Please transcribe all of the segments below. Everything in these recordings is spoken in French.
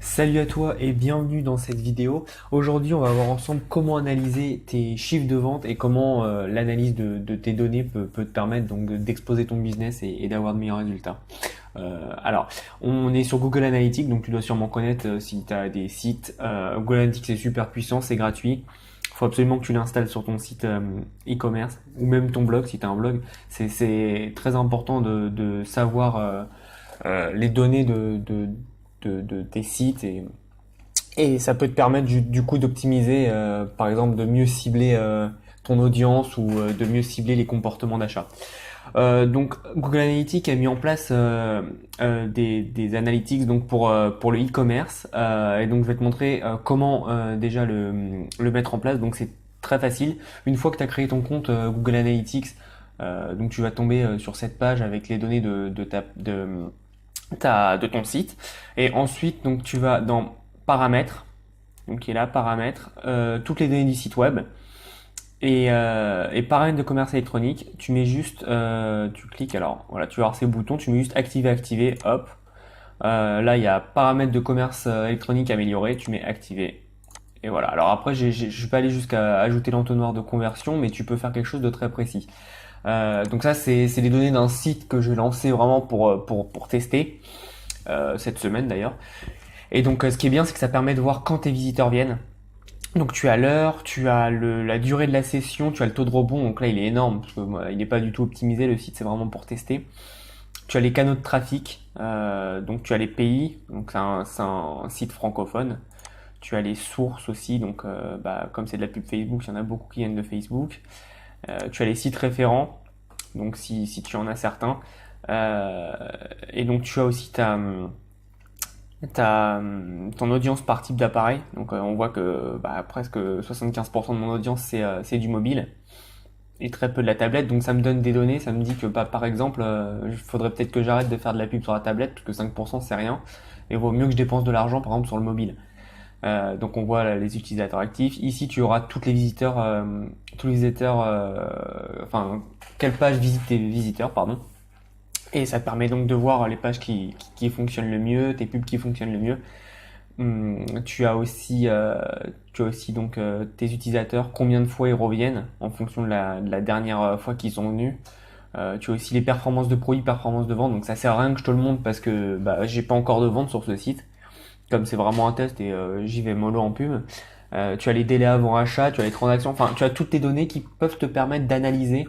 Salut à toi et bienvenue dans cette vidéo. Aujourd'hui, on va voir ensemble comment analyser tes chiffres de vente et comment l'analyse de tes données peut te permettre donc d'exposer ton business et d'avoir de meilleurs résultats. Alors, on est sur Google Analytics, donc tu dois sûrement connaître si tu as des sites. Google Analytics c'est super puissant, c'est gratuit. Il faut absolument que tu l'installes sur ton site e-commerce ou même ton blog si tu as un blog. C'est très important de savoir les données de tes sites et ça peut te permettre du coup d'optimiser, par exemple de mieux cibler ton audience ou de mieux cibler les comportements d'achat. Donc Google Analytics a mis en place des analytics donc pour le e-commerce et donc je vais te montrer comment déjà le mettre en place. Donc c'est très facile. Une fois que tu as créé ton compte Google Analytics, donc tu vas tomber sur cette page avec les données de ton site. Et ensuite, donc tu vas dans paramètres, donc qui est là, paramètres, toutes les données du site web. Et paramètres de commerce électronique, tu mets juste, tu cliques, alors voilà, tu vas avoir ces boutons, tu mets juste activer, activer, hop. Là, il y a paramètres de commerce électronique amélioré, tu mets activer. Et voilà. Alors après, je vais pas aller jusqu'à ajouter l'entonnoir de conversion, mais tu peux faire quelque chose de très précis. Donc ça, c'est les données d'un site que je vais lancer vraiment pour tester, cette semaine d'ailleurs. Et donc ce qui est bien, c'est que ça permet de voir quand tes visiteurs viennent. Donc tu as l'heure, tu as la durée de la session, tu as le taux de rebond, donc là il est énorme, parce que il n'est pas du tout optimisé, le site c'est vraiment pour tester. Tu as les canaux de trafic, donc tu as les pays, donc c'est un site francophone. Tu as les sources aussi, donc comme c'est de la pub Facebook, il y en a beaucoup qui viennent de Facebook. Tu as les sites référents, donc si tu en as certains. Et donc tu as aussi ton audience par type d'appareil. Donc on voit que presque 75% de mon audience c'est du mobile et très peu de la tablette. Donc ça me donne des données, ça me dit que par exemple, il faudrait peut-être que j'arrête de faire de la pub sur la tablette parce que 5% c'est rien. Et il vaut mieux que je dépense de l'argent par exemple sur le mobile. Donc on voit là, les utilisateurs actifs. Ici tu auras tous les visiteurs, quelle page visitent tes visiteurs, pardon. Et ça te permet donc de voir les pages qui fonctionnent le mieux, tes pubs qui fonctionnent le mieux. Tu as aussi donc tes utilisateurs, combien de fois ils reviennent en fonction de la dernière fois qu'ils sont venus. Tu as aussi les performances de produits, performances de vente. Donc ça sert à rien que je te le montre parce que j'ai pas encore de vente sur ce site. Comme c'est vraiment un test et j'y vais mollo en pub. Tu as les délais avant achat, tu as les transactions, enfin tu as toutes tes données qui peuvent te permettre d'analyser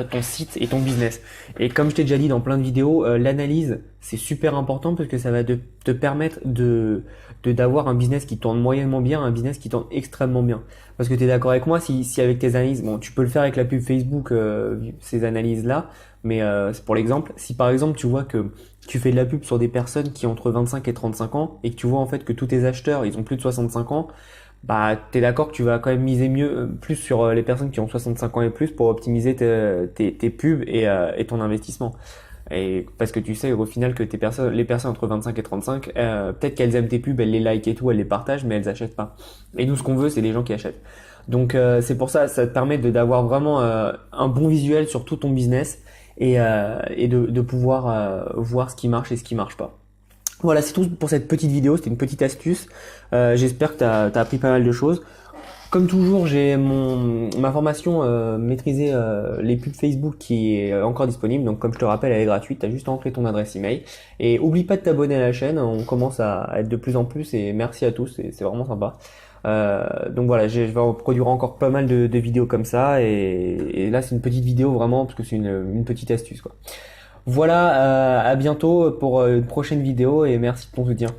ton site et ton business. Et comme je t'ai déjà dit dans plein de vidéos, l'analyse c'est super important parce que ça va te permettre d'avoir un business qui tourne moyennement bien, un business qui tourne extrêmement bien. Parce que tu es d'accord avec moi, si avec tes analyses, bon tu peux le faire avec la pub Facebook, ces analyses là, mais c'est pour l'exemple, si par exemple tu vois que tu fais de la pub sur des personnes qui ont entre 25 et 35 ans et que tu vois en fait que tous tes acheteurs ils ont plus de 65 ans, t'es d'accord que tu vas quand même miser plus sur les personnes qui ont 65 ans et plus pour optimiser tes pubs et ton investissement. Et parce que tu sais au final que les personnes entre 25 et 35, peut-être qu'elles aiment tes pubs, elles les likent et tout, elles les partagent, mais elles achètent pas. Et nous, ce qu'on veut, c'est les gens qui achètent. Donc c'est pour ça, ça te permet d'avoir vraiment un bon visuel sur tout ton business et de pouvoir voir ce qui marche et ce qui marche pas. Voilà, c'est tout pour cette petite vidéo, c'était une petite astuce. J'espère que tu as appris pas mal de choses. Comme toujours, j'ai ma formation maîtriser les pubs Facebook qui est encore disponible. Donc comme je te rappelle, elle est gratuite, tu as juste à entrer ton adresse email. Et oublie pas de t'abonner à la chaîne, on commence à être de plus en plus et merci à tous, c'est vraiment sympa. Donc voilà, je vais produire encore pas mal de vidéos comme ça et là c'est une petite vidéo vraiment parce que c'est une petite astuce quoi. Voilà, à bientôt pour une prochaine vidéo et merci de ton soutien.